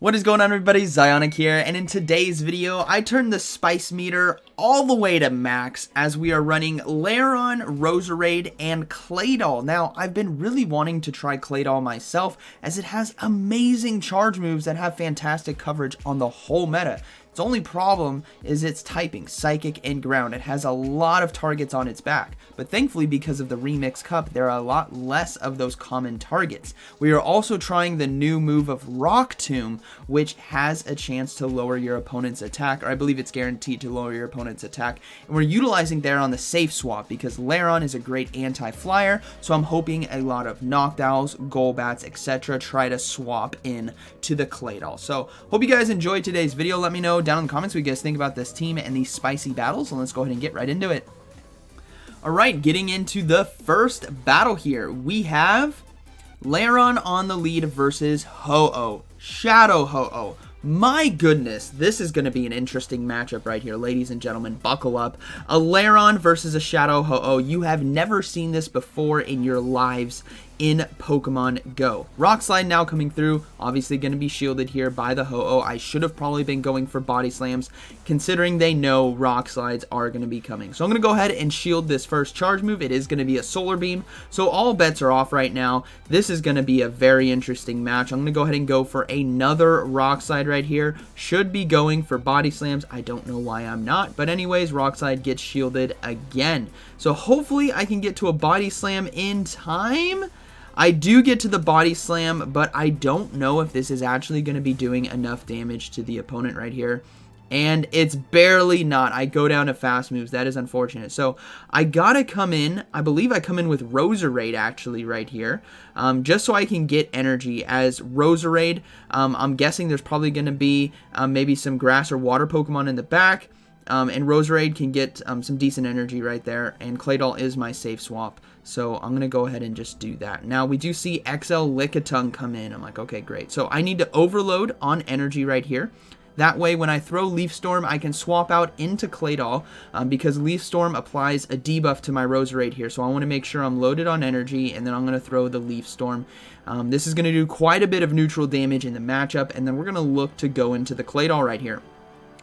What is going on, everybody? ZyoniK here, and in today's video, I turned the spice meter all the way to max as we are running Lairon, Roserade, and Claydol. Now, I've been really wanting to try Claydol myself as it has amazing charge moves that have fantastic coverage on the whole meta. Its only problem is its typing, Psychic and Ground. It has a lot of targets on its back, but thankfully because of the Remix Cup, there are a lot less of those common targets. We are also trying the new move of Rock Tomb, which has a chance to lower your opponent's attack, or I believe it's guaranteed to lower your opponent's attack, and we're utilizing there on the safe swap because Lairon is a great anti-flyer, so I'm hoping a lot of Knockdowns, Golbats, etc. try to swap in to the Claydol. So, hope you guys enjoyed today's video. Let me know down in the comments what you guys think about this team and these spicy battles, and let's go ahead and get right into it. Alright, getting into the first battle here, we have Lairon on the lead versus Ho-Oh. Shadow Ho-Oh. My goodness, this is going to be an interesting matchup right here, ladies and gentlemen. Buckle up. A Lairon versus a Shadow Ho-Oh. You have never seen this before in your lives in Pokemon Go. Rock Slide now coming through, obviously going to be shielded here by the Ho-Oh. I should have probably been going for Body Slams, considering they know Rock Slides are going to be coming. So I'm going to go ahead and shield this first charge move. It is going to be a Solar Beam, so all bets are off right now. This is going to be a very interesting match. I'm going to go ahead and go for another Rock Slide right here. Should be going for Body Slams. I don't know why I'm not, but anyways, Rock Slide gets shielded again. So hopefully I can get to a Body Slam in time. I do get to the Body Slam, but I don't know if this is actually going to be doing enough damage to the opponent right here. And it's barely not. I go down to fast moves. That is unfortunate. So I gotta come in. I believe I come in with Roserade actually right here. Just so I can get energy as Roserade. I'm guessing there's probably going to be maybe some grass or water Pokemon in the back. And Roserade can get some decent energy right there. And Claydol is my safe swap. So I'm going to go ahead and just do that. Now we do see XL Lickitung come in. I'm like, okay, great. So I need to overload on energy right here. That way when I throw Leaf Storm, I can swap out into Claydol because Leaf Storm applies a debuff to my Roserade here. So I want to make sure I'm loaded on energy, and then I'm going to throw the Leaf Storm. This is going to do quite a bit of neutral damage in the matchup, and then we're going to look to go into the Claydol right here.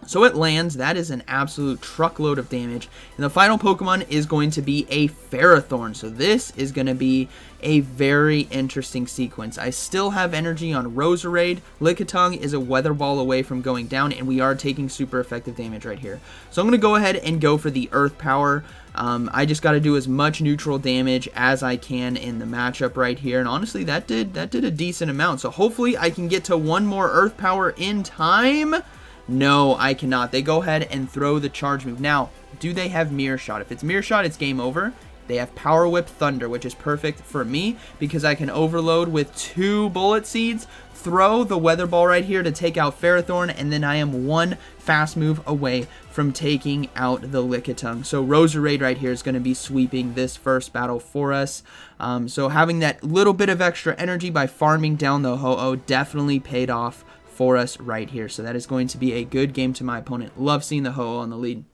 So it lands. That is an absolute truckload of damage. And the final Pokemon is going to be a Ferrothorn. So this is going to be a very interesting sequence. I still have energy on Roserade. Lickitung is a Weather Ball away from going down, and we are taking super effective damage right here. So I'm going to go ahead and go for the Earth Power. I just got to do as much neutral damage as I can in the matchup right here. And honestly, that did a decent amount. So hopefully I can get to one more Earth Power in time. No, I cannot. They go ahead and throw the charge move. Now, do they have Mirror Shot? If it's Mirror Shot, it's game over. They have Power Whip Thunder, which is perfect for me because I can overload with 2 Bullet Seeds, throw the Weather Ball right here to take out Ferrothorn, and then I am one fast move away from taking out the Lickitung. So Roserade right here is going to be sweeping this first battle for us. So having that little bit of extra energy by farming down the Ho-Oh definitely paid off for us right here. So that is going to be a good game to my opponent. Love seeing the Ho-Oh on the lead.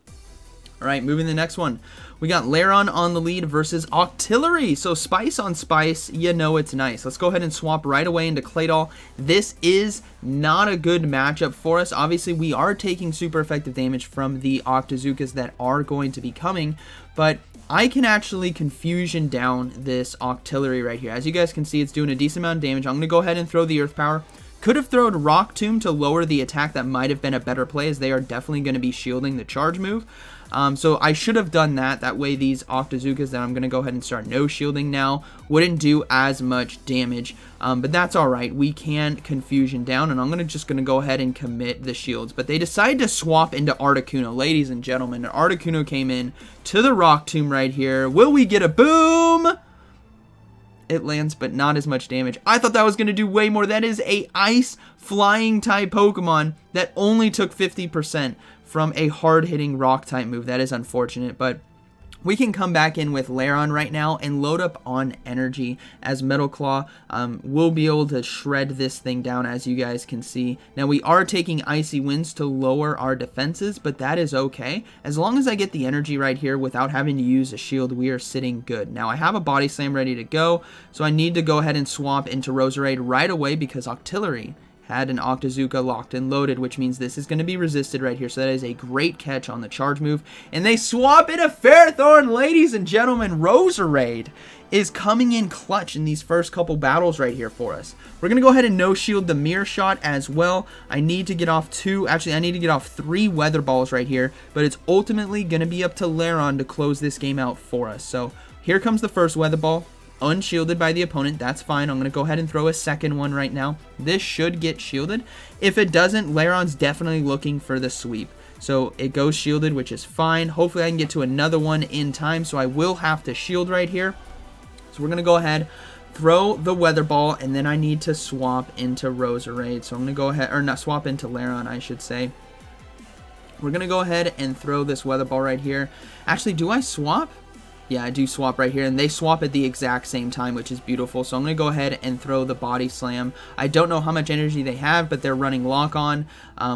Alright, moving to the next one. We got Lairon on the lead versus Octillery. So Spice on Spice, you know it's nice. Let's go ahead and swap right away into Claydol. This is not a good matchup for us. Obviously, we are taking super effective damage from the Octazookas that are going to be coming, but I can actually confusion down this Octillery right here. As you guys can see, it's doing a decent amount of damage. I'm going to go ahead and throw the Earth Power. Could have thrown Rock Tomb to lower the attack. That might have been a better play, as they are definitely going to be shielding the charge move. So I should have done that. That way these Octazookas that I'm going to go ahead and start no shielding now wouldn't do as much damage. But that's alright. We can confusion down, and I'm just going to go ahead and commit the shields. But they decide to swap into Articuno. Ladies and gentlemen, Articuno came in to the Rock Tomb right here. Will we get a boom? It lands, but not as much damage. I thought that was going to do way more. That is a ice flying type Pokemon that only took 50% from a hard-hitting rock type move. That is unfortunate, but we can come back in with Lairon right now and load up on energy as Metal Claw. We'll be able to shred this thing down, as you guys can see. Now, we are taking Icy Winds to lower our defenses, but that is okay. As long as I get the energy right here without having to use a shield, we are sitting good. Now, I have a Body Slam ready to go, so I need to go ahead and swap into Roserade right away because Octillery had an Octazooka locked and loaded, which means this is going to be resisted right here. So that is a great catch on the charge move. And they swap in a Ferrothorn, ladies and gentlemen. Roserade is coming in clutch in these first couple battles right here for us. We're going to go ahead and no-shield the Mirror Shot as well. I need to get off I need to get off 3 Weather Balls right here, but it's ultimately going to be up to Lairon to close this game out for us. So here comes the first Weather Ball, unshielded by the opponent. That's fine. I'm going to go ahead and throw a second one right now. This should get shielded. If it doesn't, Lairon's definitely looking for the sweep. So it goes shielded, which is fine. Hopefully I can get to another one in time, so I will have to shield right here. So we're going to go ahead, throw the Weather Ball, and then I need to swap into Roserade. So I'm going to go ahead, or not swap into Lairon, I should say. We're going to go ahead and throw this Weather Ball right here. Actually, do I swap? Yeah, I do swap right here, and they swap at the exact same time, which is beautiful. So I'm going to go ahead and throw the Body Slam. I don't know how much energy they have, but they're running Lock On,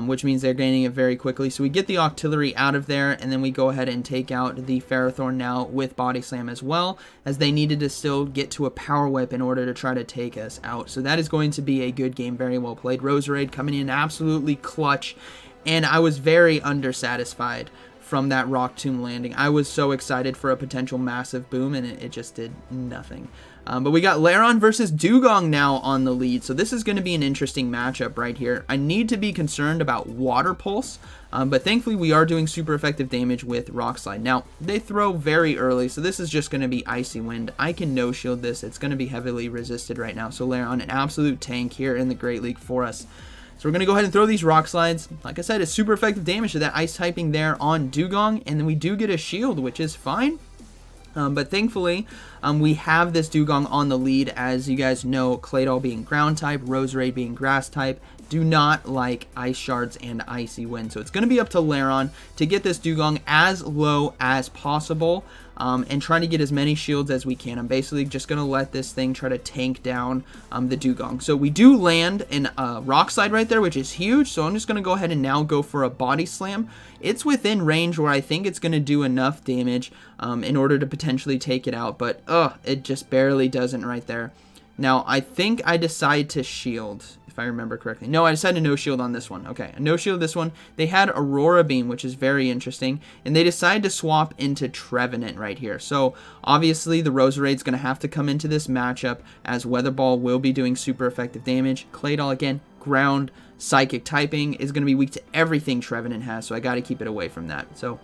which means they're gaining it very quickly. So we get the Octillery out of there, and then we go ahead and take out the Ferrothorn now with Body Slam as well, as they needed to still get to a Power Whip in order to try to take us out. So that is going to be a good game, very well played. Roserade coming in absolutely clutch, and I was very undersatisfied from that Rock Tomb landing. I was so excited for a potential massive boom, and it just did nothing. But we got Lairon versus Dewgong now on the lead, so this is going to be an interesting matchup right here. I need to be concerned about Water Pulse, but thankfully we are doing super effective damage with Rock Slide. Now, they throw very early, so this is just going to be Icy Wind. I can no-shield this. It's going to be heavily resisted right now, so Lairon, an absolute tank here in the Great League for us. So we're going to go ahead and throw these Rock Slides. Like I said, it's super effective damage to that Ice typing there on Dewgong, and then we do get a shield, which is fine. But thankfully, we have this Dewgong on the lead. As you guys know, Claydol being ground type, Roserade being grass type, do not like Ice Shards and Icy Wind. So it's going to be up to Lairon to get this Dewgong as low as possible, and trying to get as many shields as we can. I'm basically just going to let this thing try to tank down the Dewgong. So we do land in a Rock Slide right there, which is huge. So I'm just going to go ahead and now go for a Body Slam. It's within range where I think it's going to do enough damage in order to potentially take it out. But it just barely doesn't right there. Now, I think I decide to shield, if I remember correctly. No, I decided to no shield on this one. Okay, no shield this one. They had Aurora Beam, which is very interesting, and they decided to swap into Trevenant right here. So, obviously, the Roserade's going to have to come into this matchup, as Weather Ball will be doing super effective damage. Claydol, again, ground, Psychic typing, is going to be weak to everything Trevenant has, so I got to keep it away from that. So,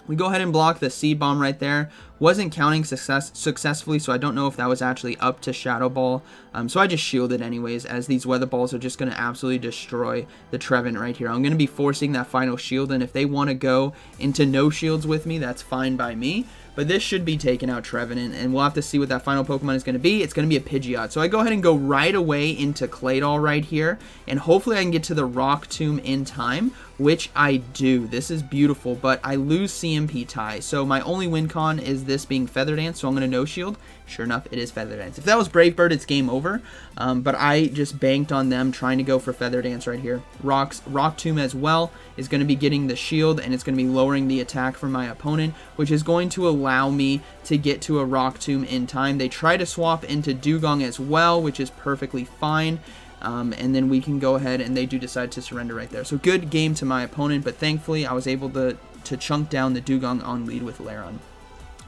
we go ahead and block the Seed Bomb right there. Wasn't counting successfully, so I don't know if that was actually up to Shadow Ball. So I just shielded anyways, as these Weather Balls are just going to absolutely destroy the Trevenant right here. I'm going to be forcing that final shield, and if they want to go into no shields with me, that's fine by me. But this should be taking out Trevenant, and we'll have to see what that final Pokemon is going to be. It's going to be a Pidgeot. So I go ahead and go right away into Claydol right here, and hopefully I can get to the Rock Tomb in time, which I do. This is beautiful, but I lose CMP tie. So my only win con is this being Feather Dance, so I'm going to no-shield. Sure enough, it is Feather Dance. If that was Brave Bird, it's game over, but I just banked on them trying to go for Feather Dance right here. Rock Tomb as well is going to be getting the shield, and it's going to be lowering the attack from my opponent, which is going to allow me to get to a Rock Tomb in time. They try to swap into Dewgong as well, which is perfectly fine. And then we can go ahead, and they do decide to surrender right there. So good game to my opponent, but thankfully I was able to chunk down the Dewgong on lead with Lairon.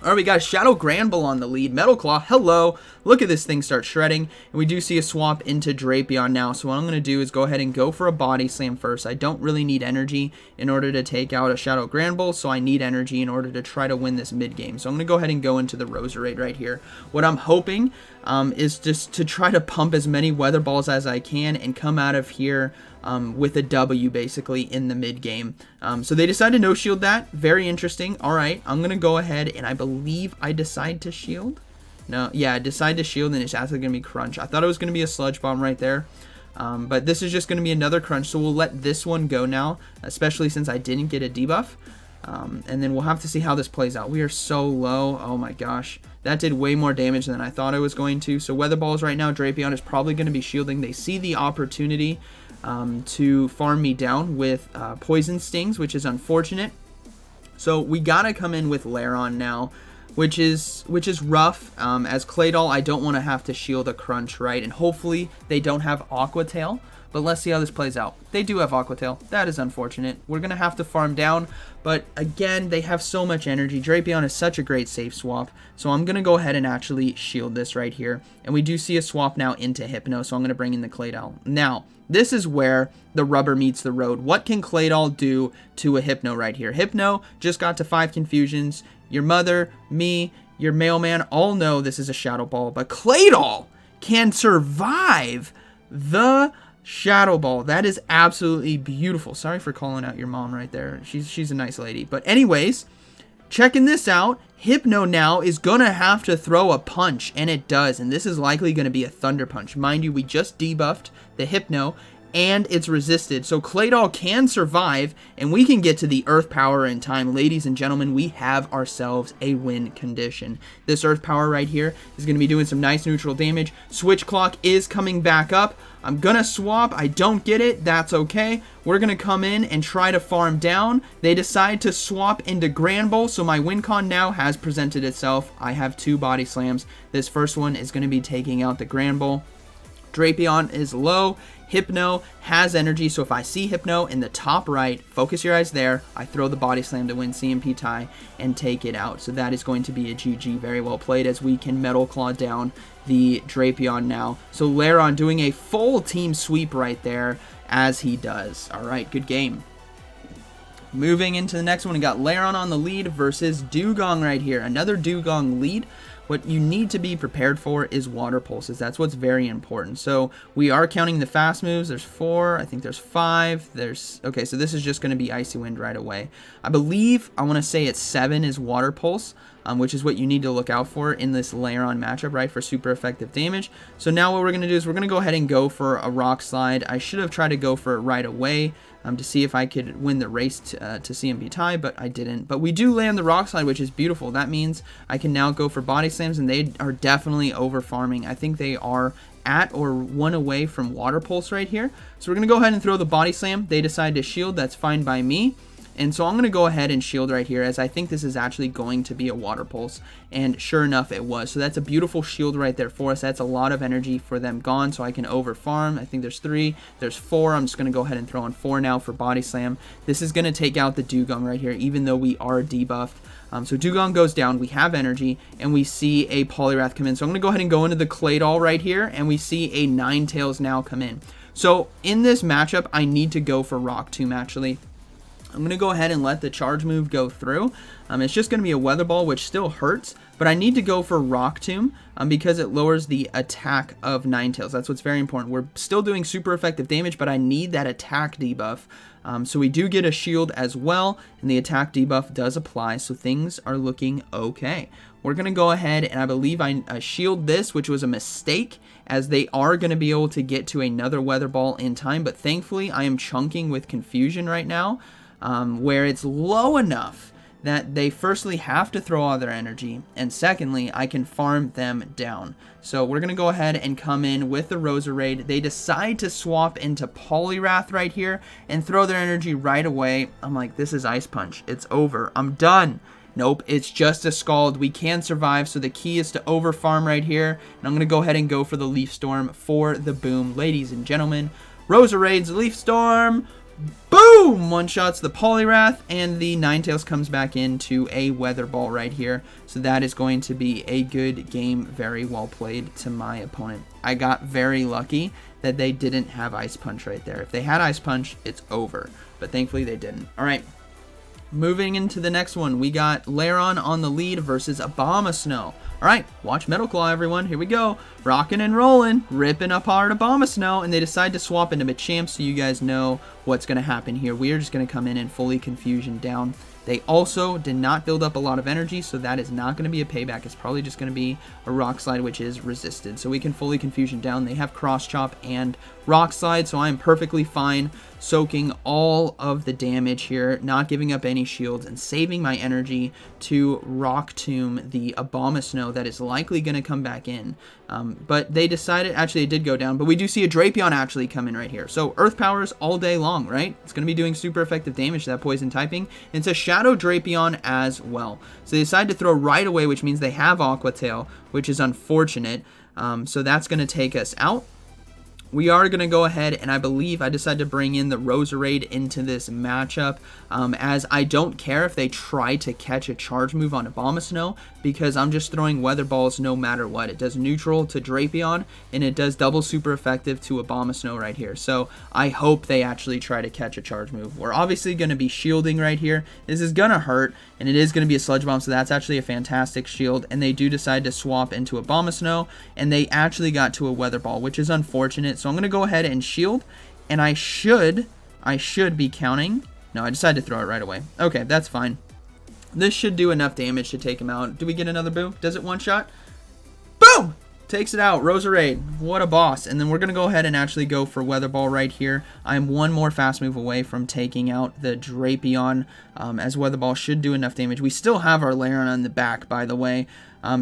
Alright, we got Shadow Granbull on the lead. Metal Claw, hello. Look at this thing start shredding. And we do see a swap into Drapion now. So what I'm going to do is go ahead and go for a Body Slam first. I don't really need energy in order to take out a Shadow Granbull, so I need energy in order to try to win this mid-game. So I'm going to go ahead and go into the Roserade right here. What I'm hoping is just to try to pump as many Weather Balls as I can and come out of here with a W basically in the mid game. So they decided to no shield that. Very interesting. All right, I'm gonna go ahead, and I believe I decide to shield. No, yeah, I decide to shield, and it's actually gonna be Crunch. I thought it was gonna be a Sludge Bomb right there, but this is just gonna be another Crunch. So we'll let this one go now, especially since I didn't get a debuff. And then we'll have to see how this plays out. We are so low. Oh my gosh. That did way more damage than I thought it was going to. So Weather Balls right now, Drapion is probably going to be shielding. They see the opportunity to farm me down with Poison Stings, which is unfortunate. So we got to come in with Lairon now, which is rough. As Claydol, I don't want to have to shield a Crunch, right? And hopefully they don't have Aqua Tail. but let's see how this plays out. They do have Aqua Tail. That is unfortunate. We're going to have to farm down, but again, they have so much energy. Drapion is such a great safe swap, so I'm going to go ahead and actually shield this right here. And we do see a swap now into Hypno, so I'm going to bring in the Claydol. Now, this is where the rubber meets the road. What can Claydol do to a Hypno right here? Hypno just got to 5 confusions. Your mother, me, your mailman all know this is a Shadow Ball, but Claydol can survive the Shadow Ball. That is absolutely beautiful. Sorry for calling out your mom right there. She's a nice lady. But anyways, checking this out, Hypno now is going to have to throw a punch, and it does, and this is likely going to be a Thunder Punch. Mind you, we just debuffed the Hypno, and it's resisted, so Claydol can survive, and we can get to the Earth Power in time. Ladies and gentlemen, we have ourselves a win condition. This Earth Power right here is going to be doing some nice neutral damage. Switch Clock is coming back up. I'm going to swap. I don't get it. That's okay. We're going to come in and try to farm down. They decide to swap into Grand Bowl, so my win con now has presented itself. I have 2 body slams. This first one is going to be taking out the Grand Bowl. Drapion is low. Hypno has energy, so if I see Hypno in the top right, focus your eyes there, I throw the body slam to win CMP tie and take it out. So that is going to be a GG. Very well played, as we can Metal Claw down the Drapion now. So Lairon doing a full team sweep right there, as he does. Alright, good game. Moving into the next one, we got Lairon on the lead versus Dewgong right here. Another Dewgong lead. What you need to be prepared for is water pulses. That's what's very important. So we are counting the fast moves. There's 4. I think there's 5. Okay, so this is just going to be Icy Wind right away. I believe, I want to say it's 7 is water pulse, which is what you need to look out for in this Lairon matchup, right, for super effective damage. So now what we're going to do is we're going to go ahead and go for a Rock Slide. I should have tried to go for it right away, to see if I could win the race to CMP tie, but I didn't. But we do land the Rock Slide, which is beautiful. That means I can now go for body slams, and they are definitely over farming. I think they are at or 1 away from Water Pulse right here. So we're going to go ahead and throw the body slam. They decide to shield. That's fine by me. And so I'm going to go ahead and shield right here, as I think this is actually going to be a Water Pulse. And sure enough, it was. So that's a beautiful shield right there for us. That's a lot of energy for them gone, so I can over farm. I think there's 3. There's 4. I'm just going to go ahead and throw on 4 now for Body Slam. This is going to take out the Dewgong right here, even though we are debuffed. So Dewgong goes down. We have energy, and we see a Poliwrath come in. So I'm going to go ahead and go into the Claydol right here, and we see a Ninetales now come in. So in this matchup, I need to go for Rock Tomb, actually. I'm going to go ahead and let the charge move go through. It's just going to be a Weather Ball, which still hurts, but I need to go for Rock Tomb because it lowers the attack of Ninetales. That's what's very important. We're still doing super effective damage, but I need that attack debuff. So we do get a shield as well, and the attack debuff does apply, so things are looking okay. We're going to go ahead, and I believe I shield this, which was a mistake, as they are going to be able to get to another Weather Ball in time, but thankfully I am chunking with Confusion right now, where it's low enough that they firstly have to throw all their energy, and secondly, I can farm them down. So we're going to go ahead and come in with the Roserade. They decide to swap into Poliwrath right here and throw their energy right away. I'm like, this is Ice Punch. It's over. I'm done. Nope, it's just a Scald. We can survive, so the key is to over farm right here. And I'm going to go ahead and go for the Leaf Storm for the boom. Ladies and gentlemen, Roserade's Leaf Storm. Boom! One-shots the Poliwrath, and the Ninetales comes back into a Weather Ball right here. So that is going to be a good game. Very well played to my opponent. I got very lucky that they didn't have Ice Punch right there. If they had Ice Punch, it's over. But thankfully they didn't. Alright. Moving into the next one, we got Lairon on the lead versus Abomasnow. Alright, watch Metal Claw, everyone. Here we go. Rocking and rolling, ripping apart Abomasnow, and they decide to swap into Machamp, so you guys know what's going to happen here. We are just going to come in and fully Confusion down. They also did not build up a lot of energy, so that is not going to be a payback. It's probably just going to be a Rock Slide, which is resisted. So we can fully Confusion down. They have Cross Chop and Rock Slide, so I'm perfectly fine soaking all of the damage here, not giving up any shields, and saving my energy to Rock Tomb the Abomasnow that is likely going to come back in. But they decided, actually it did go down, but we do see a Drapion actually come in right here. So Earth Powers all day long, right? It's going to be doing super effective damage to that Poison typing. And it's a Shadow Drapion as well. So they decide to throw right away, which means they have Aqua Tail, which is unfortunate. So that's going to take us out. we are going to go ahead, and I believe I decided to bring in the Roserade into this matchup, as I don't care if they try to catch a charge move on Abomasnow, because I'm just throwing Weather Balls no matter what. It does neutral to Drapion, and it does double super effective to Abomasnow right here. So I hope they actually try to catch a charge move. We're obviously going to be shielding right here. This is going to hurt, and it is going to be a Sludge Bomb, so that's actually a fantastic shield, and they do decide to swap into Abomasnow, and they actually got to a Weather Ball, which is unfortunate. So I'm going to go ahead and shield, and I should be counting. No, I decided to throw it right away. Okay, that's fine. This should do enough damage to take him out. Do we get another boo? Does it one-shot? Boom! Takes it out. Roserade. What a boss. And then we're going to go ahead and actually go for Weather Ball right here. I'm one more fast move away from taking out the Drapion, as Weather Ball should do enough damage. We still have our Lairon on the back, by the way.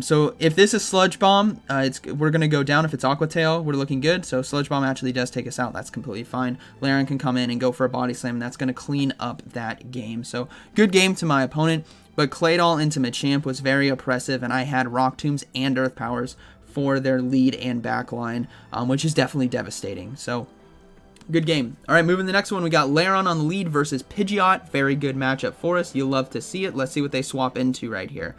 So if this is Sludge Bomb, we're going to go down. If it's Aqua Tail, we're looking good. So Sludge Bomb actually does take us out. That's completely fine. Lairon can come in and go for a Body Slam, and that's going to clean up that game. So good game to my opponent. But Claydol into Machamp was very oppressive, and I had Rock Tombs and Earth Powers for their lead and back line, which is definitely devastating. So good game. All right, moving to the next one, we got Lairon on the lead versus Pidgeot. Very good matchup for us. You'll love to see it. Let's see what they swap into right here.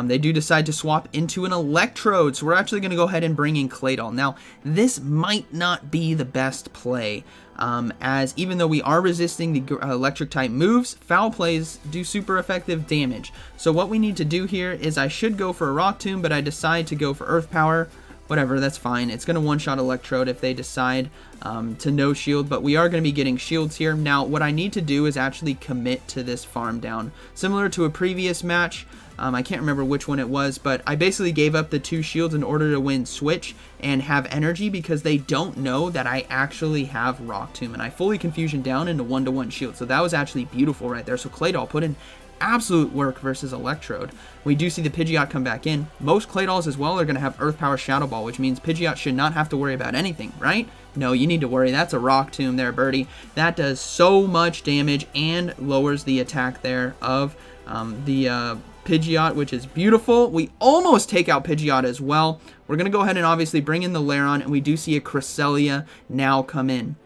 They do decide to swap into an Electrode, so we're actually going to go ahead and bring in Claydol. Now, this might not be the best play, as even though we are resisting the electric type moves, foul plays do super effective damage. So what we need to do here is I should go for a Rock Tomb, but I decide to go for Earth Power. Whatever, that's fine. It's going to one-shot Electrode if they decide to no shield, but we are going to be getting shields here. Now, what I need to do is actually commit to this farm down. Similar to a previous match, I can't remember which one it was, but I basically gave up the 2 shields in order to win Switch and have energy because they don't know that I actually have Rock Tomb, and I fully Confusion down into 1-to-1 shield. So that was actually beautiful right there. So Claydol put in absolute work versus Electrode. We do see the Pidgeot come back in. Most Claydols as well are going to have Earth Power Shadow Ball, which means Pidgeot should not have to worry about anything, right? No, you need to worry. That's a Rock Tomb there, birdie. That does so much damage and lowers the attack there of the Pidgeot, which is beautiful. We almost take out Pidgeot as well. We're going to go ahead and obviously bring in the Lairon, and we do see a Cresselia now come in.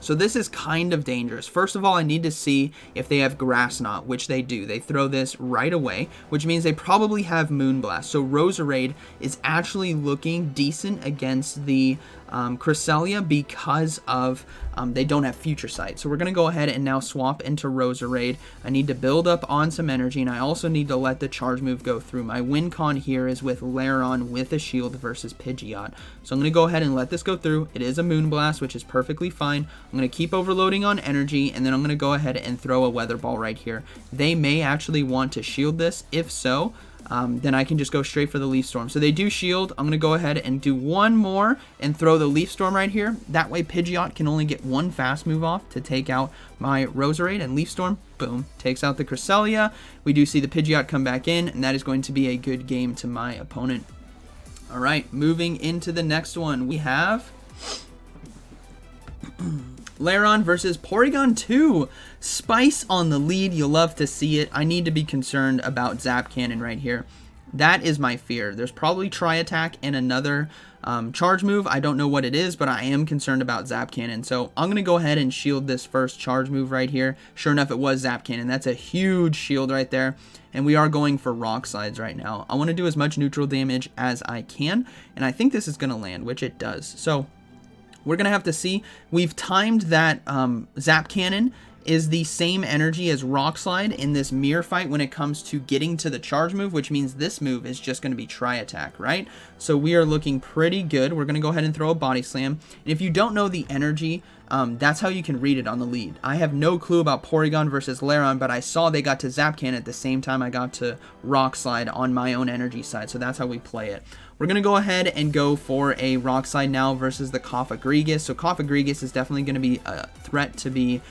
So this is kind of dangerous. First of all, I need to see if they have Grass Knot, which they do. They throw this right away, which means they probably have Moonblast. So Roserade is actually looking decent against the Cresselia because of they don't have Future Sight. So we're going to go ahead and now swap into Roserade. I need to build up on some energy, and I also need to let the charge move go through. My win con here is with Lairon with a shield versus Pidgeot. So I'm going to go ahead and let this go through. It is a Moonblast, which is perfectly fine. I'm going to keep overloading on energy, and then I'm going to go ahead and throw a Weather Ball right here. They may actually want to shield this. If so, then I can just go straight for the Leaf Storm. So they do shield. I'm going to go ahead and do one more and throw the Leaf Storm right here. That way Pidgeot can only get one fast move off to take out my Roserade, and Leaf Storm, boom, takes out the Cresselia. We do see the Pidgeot come back in, and that is going to be a good game to my opponent. All right, moving into the next one, we have Lairon versus Porygon 2. Spice on the lead. You'll love to see it. I need to be concerned about Zap Cannon right here. That is my fear. There's probably Tri-Attack and another charge move. I don't know what it is, but I am concerned about Zap Cannon. So I'm going to go ahead and shield this first charge move right here. Sure enough, it was Zap Cannon. That's a huge shield right there. And we are going for Rock Slides right now. I want to do as much neutral damage as I can. And I think this is going to land, which it does. So we're going to have to see. We've timed that Zap Cannon is the same energy as Rock Slide in this mirror fight when it comes to getting to the charge move, which means this move is just going to be Tri-Attack, right? So we are looking pretty good. We're going to go ahead and throw a Body Slam. And if you don't know the energy, that's how you can read it on the lead. I have no clue about Porygon versus Lairon, but I saw they got to Zap Cannon at the same time I got to Rock Slide on my own energy side, so that's how we play it. We're going to go ahead and go for a Rock Slide now versus the Cofagrigus. So Cofagrigus is definitely going to be a threat to be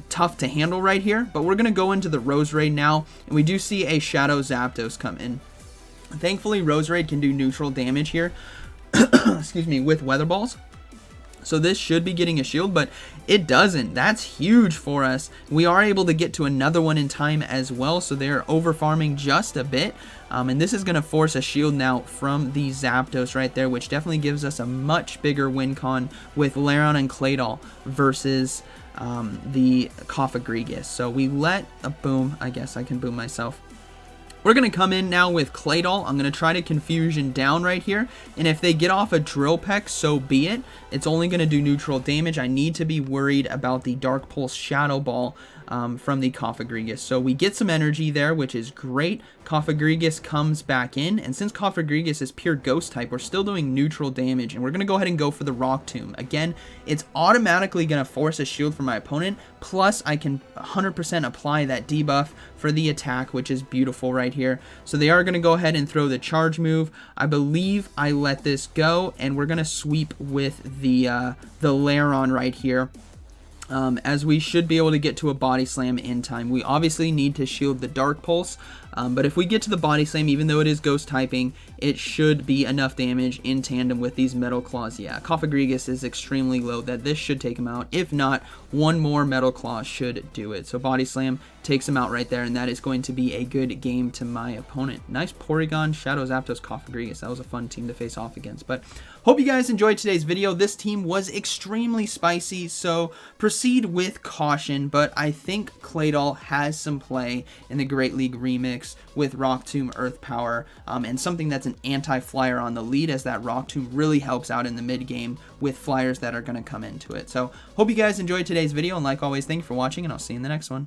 tough to handle right here, but we're going to go into the Roserade now, and we do see a Shadow Zapdos come in. Thankfully, Roserade can do neutral damage here, excuse me, with Weather Balls. So this should be getting a shield, but it doesn't. That's huge for us. We are able to get to another one in time as well, so they're over farming just a bit. And this is going to force a shield now from the Zapdos right there, which definitely gives us a much bigger win con with Lairon and Claydol versus the Cofagrigus. So we let a boom. I guess I can boom myself. We're going to come in now with Claydol. I'm going to try to Confusion down right here. And if they get off a Drill Peck, so be it. It's only going to do neutral damage. I need to be worried about the Dark Pulse Shadow Ball from the Cofagrigus. So we get some energy there, which is great. Cofagrigus comes back in. And since Cofagrigus is pure Ghost type, we're still doing neutral damage. And we're going to go ahead and go for the Rock Tomb. Again, it's automatically going to force a shield for my opponent. Plus, I can 100% apply that debuff for the attack, which is beautiful right here. So they are going to go ahead and throw the charge move. I believe I let this go, and we're going to sweep with the Lairon right here. As we should be able to get to a Body Slam in time. We obviously need to shield the Dark Pulse, but if we get to the Body Slam, even though it is Ghost typing, it should be enough damage in tandem with these Metal Claws. Yeah, Cofagrigus is extremely low, that this should take him out. If not, one more Metal Claw should do it. So Body Slam takes him out right there, and that is going to be a good game to my opponent. Nice Porygon, Shadow Zapdos, Cofagrigus. That was a fun team to face off against. But hope you guys enjoyed today's video. This team was extremely spicy, so proceed with caution, but I think Claydol has some play in the Great League Remix with Rock Tomb, Earth Power, and something that's an anti-flyer on the lead, as that Rock Tomb really helps out in the mid game with flyers that are going to come into it. So hope you guys enjoyed today's video, and like always, thank you for watching, and I'll see you in the next one.